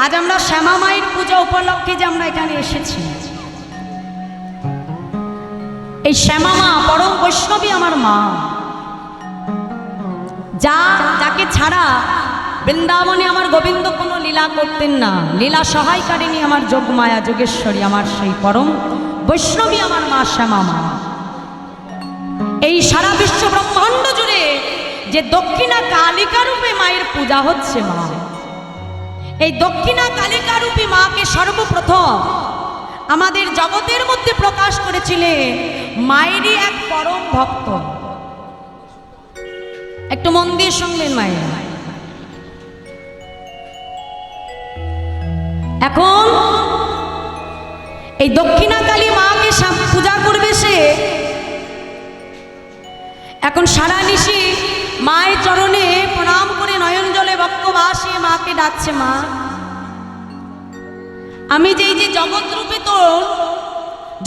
আজ আমরা শ্যামা মায়ের পূজা উপলক্ষে যে আমরা এখানে এসেছি, এই শ্যামা মা পরম বৈষ্ণবী আমার মা, যাকে ছাড়া বৃন্দাবনে আমার গোবিন্দ কোনো লীলা করতেন না। লীলা সহায়কারিণী আমার যোগমায়া যোগেশ্বরী, আমার সেই পরম বৈষ্ণবী আমার মা শ্যামা মা। এই সারা বিশ্ব ব্রহ্মাণ্ড জুড়ে যে দক্ষিণা কালিকা রূপে মায়ের পূজা হচ্ছে, মা এই দক্ষিণা কালিকা রূপী মাকে সর্বপ্রথম আমাদের জগতের মধ্যে প্রকাশ করেছিলেন মায়েরই এক পরম ভক্ত। একটু মন দিয়ে শুনবেন মায়ের। এখন এই দক্ষিণা কালী মাকে পূজা করবে সে, এখন সারা নিশি মায়ের চরণে প্রণাম করে নয়ন জলে বক্ষ ভাসিয়ে মাকে ডাকছে, মা আমি যে এই যে জগৎ রূপে তোর,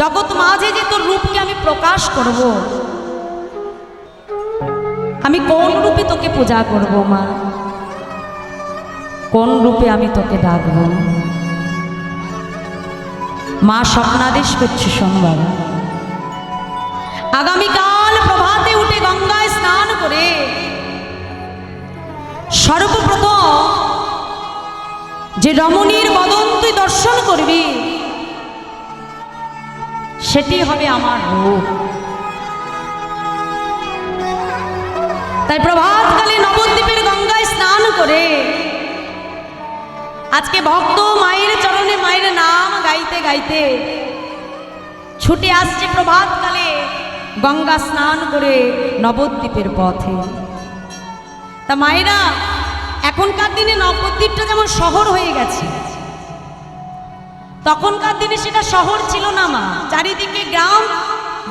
জগৎ মাঝে যে তোর রূপকে আমি প্রকাশ করব, আমি কোন রূপে তোকে পূজা করব মা, কোন রূপে আমি তোকে ডাকবো? মা স্বপ্নাদেশ করছে, সোমবার আগামীকাল প্রভাতে উঠে গঙ্গায় স্নান করে সর্বপ্রথম যে রমণীর বদন তুই দর্শন করবি, সেটি হবে আমার রূপ। তাই প্রভাতকালে নবদ্বীপের গঙ্গায় স্নান করে আজকে ভক্ত মায়ের চরণে মায়ের নাম গাইতে গাইতে ছুটে আসছে প্রভাতকালে গঙ্গা স্নান করে নবদ্বীপের পথে। তা মায়েরা, এখনকার দিনে নবদ্বীপটা যেমন শহর হয়ে গেছে, তখনকার দিনে সেটা শহর ছিল না মা, চারিদিকে গ্রাম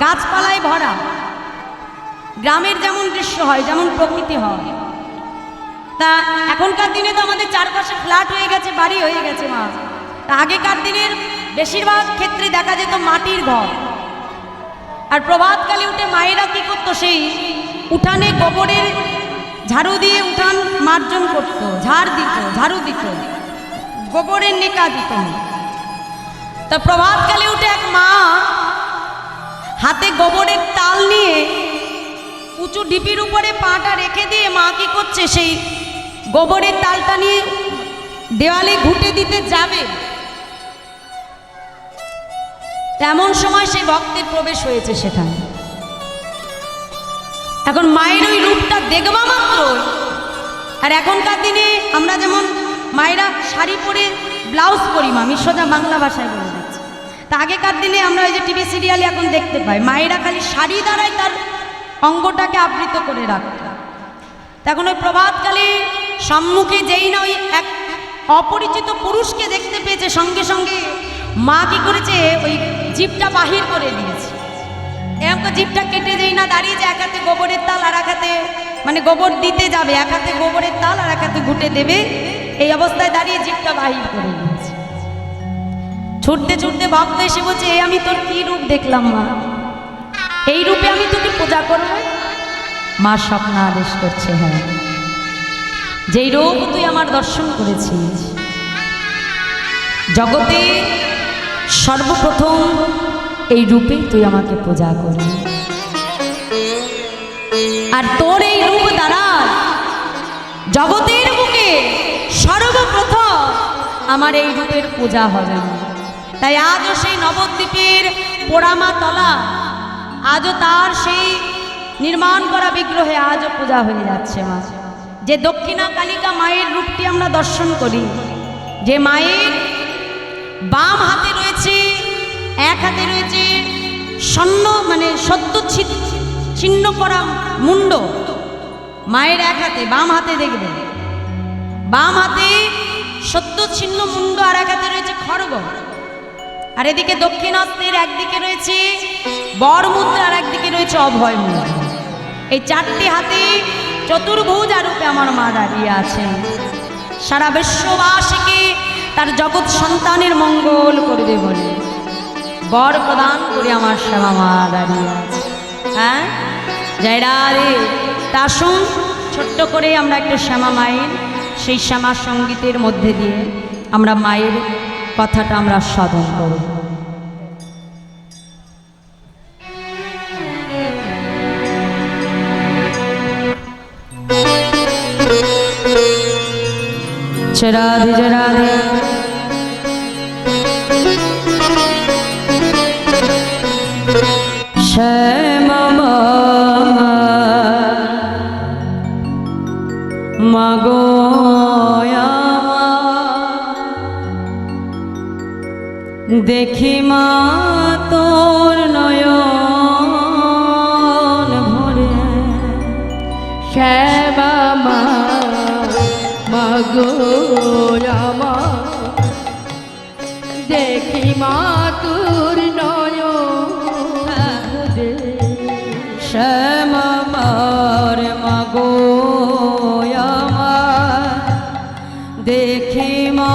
গাছপালায় ভরা। গ্রামের যেমন দৃশ্য হয়, যেমন প্রকৃতি হয়, তা এখনকার দিনে তো আমাদের চারপাশে ফ্ল্যাট হয়ে গেছে, বাড়ি হয়ে গেছে মা। তা আগেকার দিনের বেশিরভাগ ক্ষেত্রে দেখা যেত মাটির ঘর। আর প্রভাতকালে উঠে মায়েরা কি করতো, সেই উঠানে গোবরের ঝাড়ু দিয়ে উঠান মার্জন করত, ঝাড় দিত, ঝাড়ু দিত, গোবরের নেকা দিত। তা প্রভাতকালে উঠে এক মা হাতে গোবরের তাল নিয়ে উঁচু ঢিপির উপরে পাটা রেখে দিয়ে মা কি করছে, সেই গোবরের তালটা নিয়ে দেওয়ালে ঘুঁটে দিতে যাবে, এমন সময় সেই ভক্তের প্রবেশ হয়েছে সেখানে। এখন মায়ের ওই রূপটা দেখবা মাত্র, আর এখনকার দিনে আমরা যেমন মায়েরা শাড়ি পরে ব্লাউজ পরি, মা আমি সোজা বাংলা ভাষায় বলে দিচ্ছি। তা আগেকার দিনে আমরা ওই যে টিভি সিরিয়ালে এখন দেখতে পাই মায়েরা খালি শাড়ি দ্বারাই তার অঙ্গটাকে আবৃত করে রাখত। তখন ওই প্রভাতকালে সম্মুখে যেই না ওই এক অপরিচিত পুরুষকে দেখতে পেয়েছে, সঙ্গে সঙ্গে মা কি করেছে, ওই জিভটা বাহির করে দিয়েছে। এমন জিভটা কেটে যেই না দাঁড়িয়ে, যে এক হাতে গোবরের তাল আর এক হাতে মানে গোবর দিতে যাবে, এক হাতে গোবরের তাল আর এক হাতে ঘুঁটে দেবে, এই অবস্থায় দাঁড়িয়ে জিভটা বাহির করে দিয়েছে। ছুটতে ছুটতে ভক্ত এসে বলছে, আমি তোর কি রূপ দেখলাম মা, এই রূপে আমি তোকে পূজা করব? মা স্বপ্ন আদেশ করছে, হ্যাঁ, যেই রূপ তুই আমার দর্শন করেছিস, জগতে সর্বপ্রথম এই রূপেই তুই আমাকে পূজা করবি। আর তোর এই রূপ দ্বারা জগতের বুকে সর্বপ্রথম আমার এই রূপের পূজা হবে। তাই আজও সেই নবদ্বীপের পোড়ামা তলা, আজও তার সেই নির্মাণ করা বিগ্রহে আজও পূজা হয়ে যাচ্ছে মা। যে দক্ষিণা কালিকা মায়ের রূপটি আমরা দর্শন করি, যে মায়ের বাম হাতে রয়েছে, এক হাতে রয়েছে স্বর্ণ মানে সদ্য ছিন্ন করা মুন্ড, মায়ের এক হাতে, বাম হাতে দেখবে, বাম হাতে সদ্য ছিন্ন মুন্ড, আর এক হাতে রয়েছে খড়গ, আর এদিকে দক্ষিণাস্তের একদিকে রয়েছে বর মুদ্রা, আর একদিকে রয়েছে অভয় মুদ্রা। এই চারটি হাতে চতুর্ভুজ রূপে আমার মা দাঁড়িয়ে আছেন, সারা বিশ্ববাসীকে তার জগৎ সন্তানের মঙ্গল করবে বলে বর প্রদান করে আমার শ্যামা মা দাঁড়িয়ে আছে। হ্যাঁ, জয় রাধে। তা আসুন ছোট্ট করে আমরা একটা শ্যামা মায়ের সেই শ্যামা সঙ্গীতের মধ্যে দিয়ে আমরা মায়ের কথাটা আমরা সাধন করব। রাধে রাধে শ্যামা মাগো দেখি মা তোর নয়ন ভরে শ্যামা মাগো দেখি মা তোর নয়ন শ্যামা মাগো দেখি মা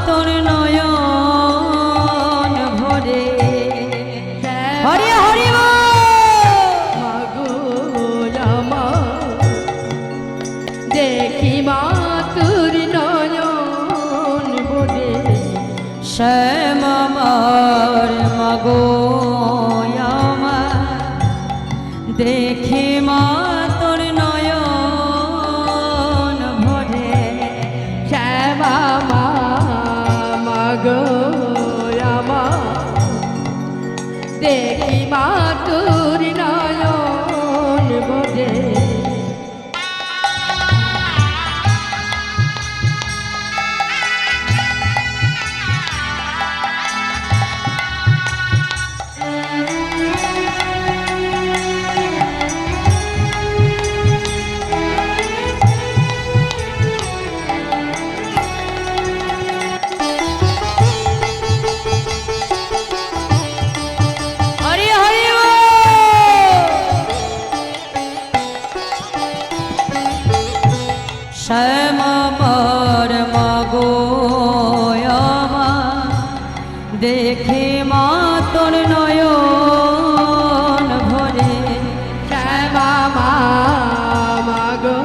তোর নয়ন ভরে হরি হরি মাগো দেখি মা তোর নয়ন ভরে শ্যামা মাগো দেখি মা তোর নয়ন ভরে শ্যামা মাগো দেখি মা তোর নয়ন ভরে শ্যামা মাগো দেখি মা তোর নয়ন ভরে শ্যামা মাগো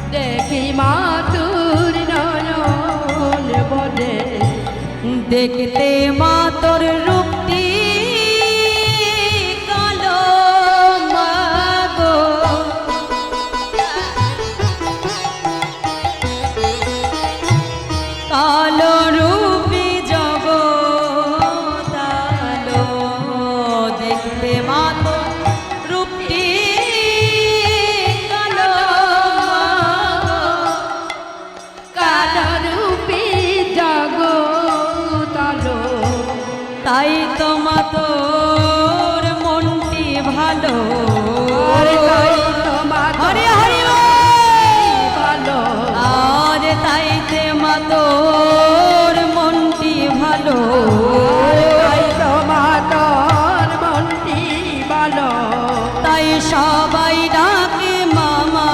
দেখি মা তোর নয়ন ভরে দেখতে মা তোর রূপটি কালো মাগো কালো রূপী জগতালো দেখতে মা তোর রূপটি কালো কালো রূপী জগতালো তাই তো মা তোর মনটি ভালো তাই তো মা হরি হরি ভালো আর তাইতে মা তোর মনটি ভালো তাই তো মা তোর মনটি ভালো তাই সবাই ডাকে মামা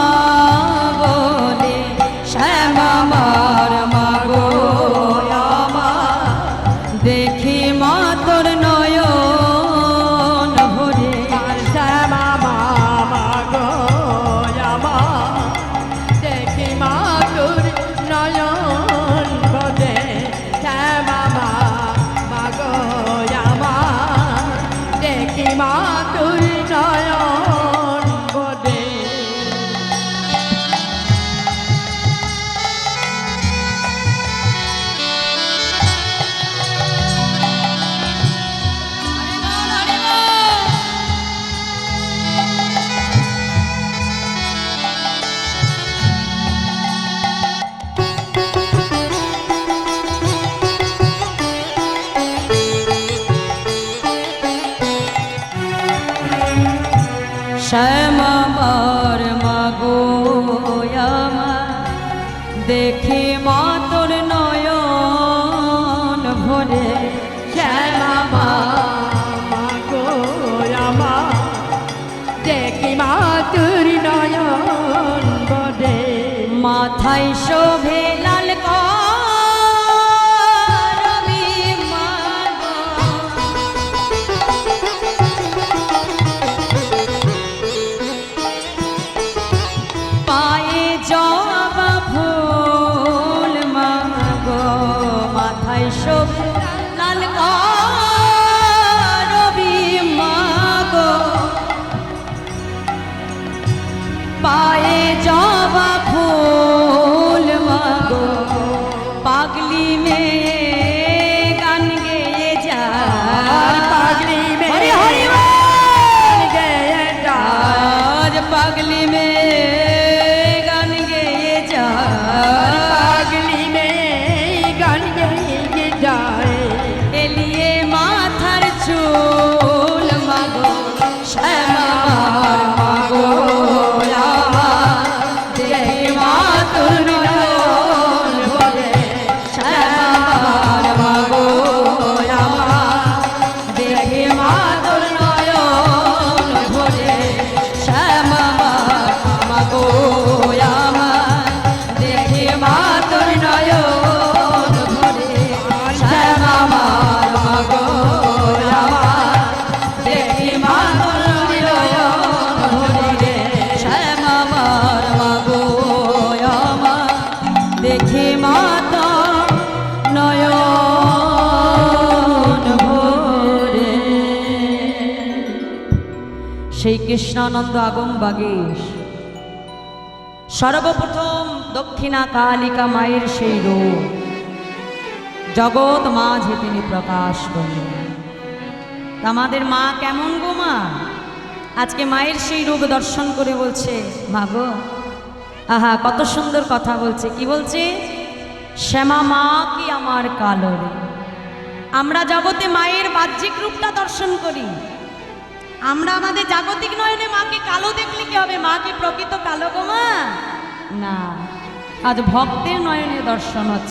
বলে শ্যামা মাগো দেখি মা তোর নয়ন ভরে শ্যামা মাগো দেখি মা তোর নয়ন ভরে শ্যামা মাগো দেখি মা তোর নয়ন ভরে শ্যামা মাগো দেখি মা তোর নয়ন ভরে শ্যামা মাগো দেখি মা তোর নয়ন ভরে মাথায় শোভে লাল করবি মাগো পায়ে জবা ফুল দেখে মাতা নয়ন ভরে। সেই কৃষ্ণানন্দ আগম বাগেশ সর্বপ্রথম দক্ষিণা কালিকা মায়ের সেই রূপ জগৎ মাঝে তিনি প্রকাশ করলেন। আমাদের মা কেমন গো মা? আজকে মায়ের সেই রূপ দর্শন করে বলছে, মা গো, আহা কত সুন্দর কথা বলছে। কি বলছে? শ্যামা মা কি আমার কালো রে। আমরা জগতে মায়ের বাহ্যিক রূপটা দর্শন করি, আমরা আমাদের জাগতিক নয়নে মাকে কালো দেখলে কি হবে? মা কি প্রকৃত কালো গো মা? না, আজ ভক্তের নয়নে দর্শন হচ্ছে।